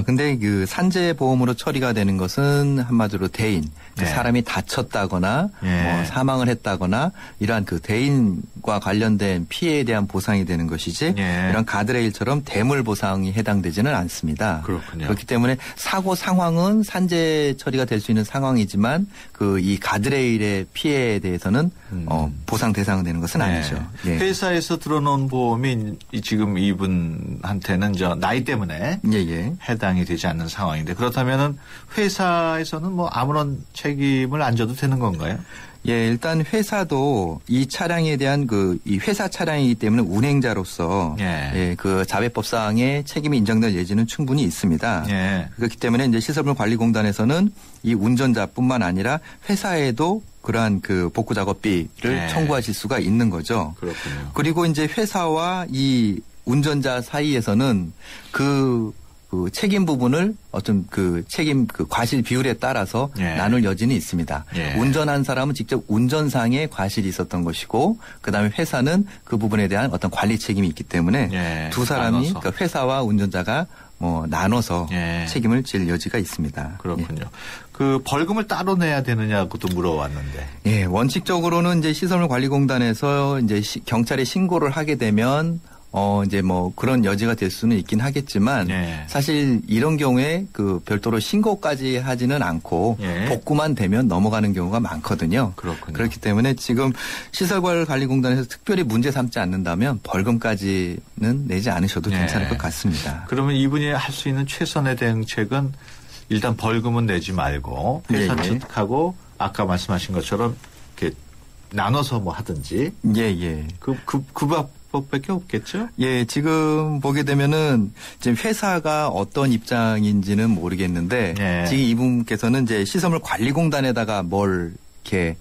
근데 그 산재 보험으로 처리가 되는 것은 한마디로 대인, 네. 사람이 다쳤다거나 네. 뭐 사망을 했다거나 이러한 그 대인과 관련된 피해에 대한 보상이 되는 것이지 네. 이런 가드레일처럼 대물 보상이 해당되지는 않습니다. 그렇군요. 그렇기 때문에 사고 상황은 산재 처리가 될 수 있는 상황이지만 그 이 가드레일의 피해에 대해서는 보상 대상이 되는 것은 네. 아니죠. 예. 회사에서 들어놓은 보험이 지금 이분한테는 나이 때문에 해당이 되지 않는 상황인데 그렇다면은 회사에서는 뭐 아무런 책임을 안 져도 되는 건가요? 예, 일단 회사도 이 차량에 대한 이 회사 차량이기 때문에 운행자로서 그 자배법상의 책임이 인정될 예지는 충분히 있습니다. 그렇기 때문에 이제 시설물 관리공단에서는 이 운전자뿐만 아니라 회사에도 그러한 그 복구 작업비를 청구하실 수가 있는 거죠. 그렇군요. 그리고 이제 회사와 이 운전자 사이에서는 그 책임 부분을 어떤 책임 과실 비율에 따라서 나눌 여지는 있습니다. 운전한 사람은 직접 운전상의 과실이 있었던 것이고 그다음에 회사는 그 부분에 대한 어떤 관리 책임이 있기 때문에 두 사람이 그러니까 회사와 운전자가 나눠서 책임을 질 여지가 있습니다. 그렇군요. 그 벌금을 따로 내야 되느냐고도 물어왔는데. 예, 원칙적으로는 이제 시설물 관리공단에서 이제 경찰에 신고를 하게 되면 이제 뭐 그런 여지가 될 수는 있긴 하겠지만 사실 이런 경우에 그 별도로 신고까지 하지는 않고 복구만 되면 넘어가는 경우가 많거든요. 그렇군요. 그렇기 때문에 지금 시설관리공단에서 특별히 문제 삼지 않는다면 벌금까지는 내지 않으셔도 괜찮을 것 같습니다. 그러면 이분이 할 수 있는 최선의 대응책은 일단 벌금은 내지 말고 회사 측하고 아까 말씀하신 것처럼 이렇게 나눠서 뭐 하든지. 그 법밖에 없겠죠? 예, 지금 보게 되면은 지금 회사가 어떤 입장인지는 모르겠는데 지금 이분께서는 이제 시설물 관리공단에다가 뭘 이렇게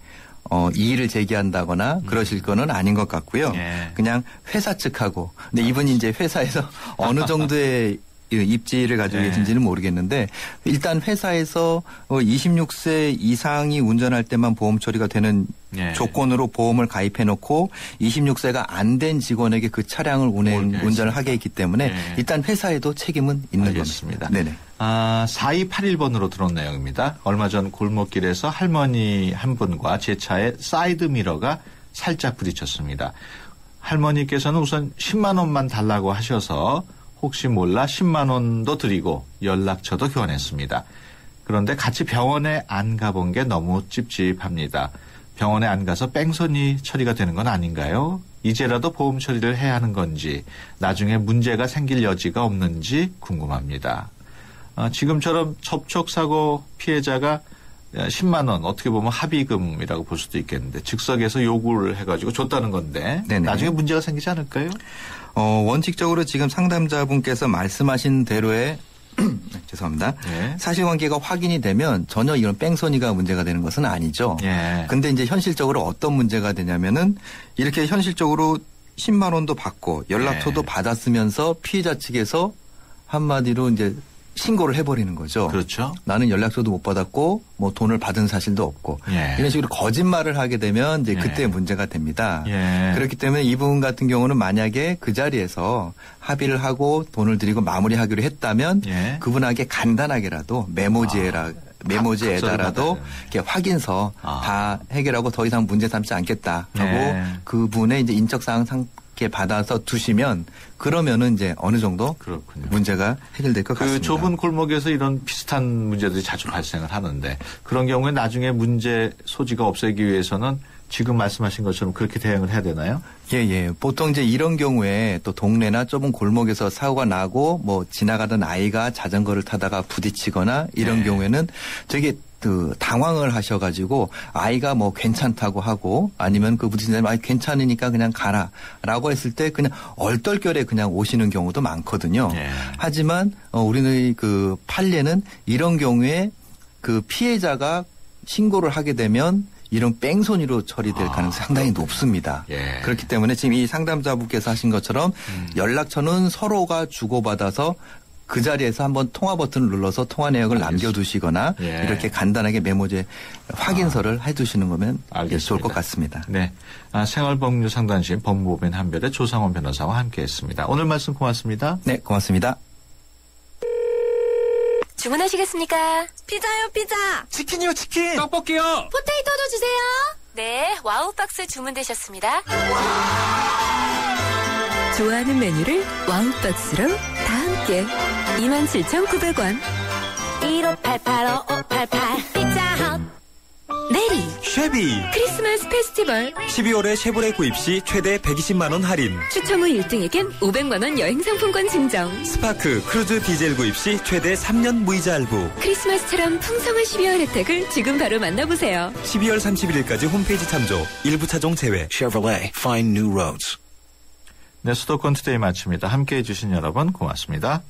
이의를 제기한다거나 그러실 거는 아닌 것 같고요. 그냥 회사 측하고. 근데 이분이 이제 회사에서 어느 정도의 입지를 가지고 계신지는 모르겠는데 일단 회사에서 26세 이상이 운전할 때만 보험 처리가 되는 조건으로 보험을 가입해놓고 26세가 안 된 직원에게 그 차량을 운전을 하게 했기 때문에 일단 회사에도 책임은 있는 알겠습니다. 겁니다. 네네. 4281번으로 들어온 내용입니다. 얼마 전 골목길에서 할머니 한 분과 제 차에 사이드 미러가 살짝 부딪혔습니다. 할머니께서는 우선 10만 원만 달라고 하셔서 혹시 몰라 10만 원도 드리고 연락처도 교환했습니다. 그런데 같이 병원에 안 가본 게 너무 찝찝합니다. 병원에 안 가서 뺑소니 처리가 되는 건 아닌가요? 이제라도 보험 처리를 해야 하는 건지 나중에 문제가 생길 여지가 없는지 궁금합니다. 지금처럼 접촉사고 피해자가 10만 원 어떻게 보면 합의금이라고 볼 수도 있겠는데 즉석에서 요구를 해가지고 줬다는 건데 나중에 문제가 생기지 않을까요? 원칙적으로 지금 상담자분께서 말씀하신 대로의 죄송합니다. 사실관계가 확인이 되면 전혀 이런 뺑소니가 문제가 되는 것은 아니죠. 근데 이제 현실적으로 어떤 문제가 되냐면은 이렇게 현실적으로 10만 원도 받고 연락처도 받았으면서 피해자 측에서 한마디로 이제 신고를 해버리는 거죠. 그렇죠. 나는 연락처도 못 받았고 뭐 돈을 받은 사실도 없고 이런 식으로 거짓말을 하게 되면 이제 그때 문제가 됩니다. 그렇기 때문에 이분 같은 경우는 만약에 그 자리에서 합의를 하고 돈을 드리고 마무리하기로 했다면 그분에게 간단하게라도 메모지에라도 메모지에다라도 이렇게 확인서 다 해결하고 더 이상 문제 삼지 않겠다 하고 그분의 이제 인적사항 함께 받아서 두시면 그러면은 이제 어느 정도 그렇군요. 문제가 해결될 것 같습니다. 그 좁은 골목에서 이런 비슷한 문제들이 자주 발생을 하는데 그런 경우에 나중에 문제 소지가 없애기 위해서는 지금 말씀하신 것처럼 그렇게 대응을 해야 되나요? 예. 보통 이제 이런 경우에 또 동네나 좁은 골목에서 사고가 나고 뭐 지나가던 아이가 자전거를 타다가 부딪히거나 이런 경우에는 저게 당황을 하셔가지고 아이가 뭐 괜찮다고 하고 아니면 그 부딪힌 사람이 괜찮으니까 그냥 가라라고 했을 때 그냥 얼떨결에 그냥 오시는 경우도 많거든요. 하지만 우리는 그 판례는 이런 경우에 그 피해자가 신고를 하게 되면 이런 뺑소니로 처리될 가능성이 상당히 높습니다. 그렇기 때문에 지금 이 상담자분께서 하신 것처럼 연락처는 서로가 주고받아서 그 자리에서 한번 통화 버튼을 눌러서 통화 내역을 남겨두시거나 이렇게 간단하게 메모지에 확인서를 해두시는 거면 좋을 것 같습니다. 네, 생활법률 상담실 법무법인 한별의 조상원 변호사와 함께했습니다. 오늘 말씀 고맙습니다. 네, 고맙습니다. 주문하시겠습니까? 피자요, 피자. 치킨이요, 치킨. 떡볶이요. 포테이토도 주세요. 네, 와우박스 주문되셨습니다. 좋아하는 메뉴를 와우박스로 다 함께 27,900원. 1588-5588 피자헛. 내리 쉐비 크리스마스 페스티벌 12월에 쉐보레 구입 시 최대 120만원 할인. 추첨 후 1등에겐 500만원 여행상품권 증정. 스파크 크루즈 디젤 구입 시 최대 3년 무이자 할부. 크리스마스처럼 풍성한 12월 혜택을 지금 바로 만나보세요. 12월 31일까지 홈페이지 참조. 일부 차종 제외. Chevrolet, find new roads. 네, 수도권 투데이 마칩니다. 함께해 주신 여러분 고맙습니다.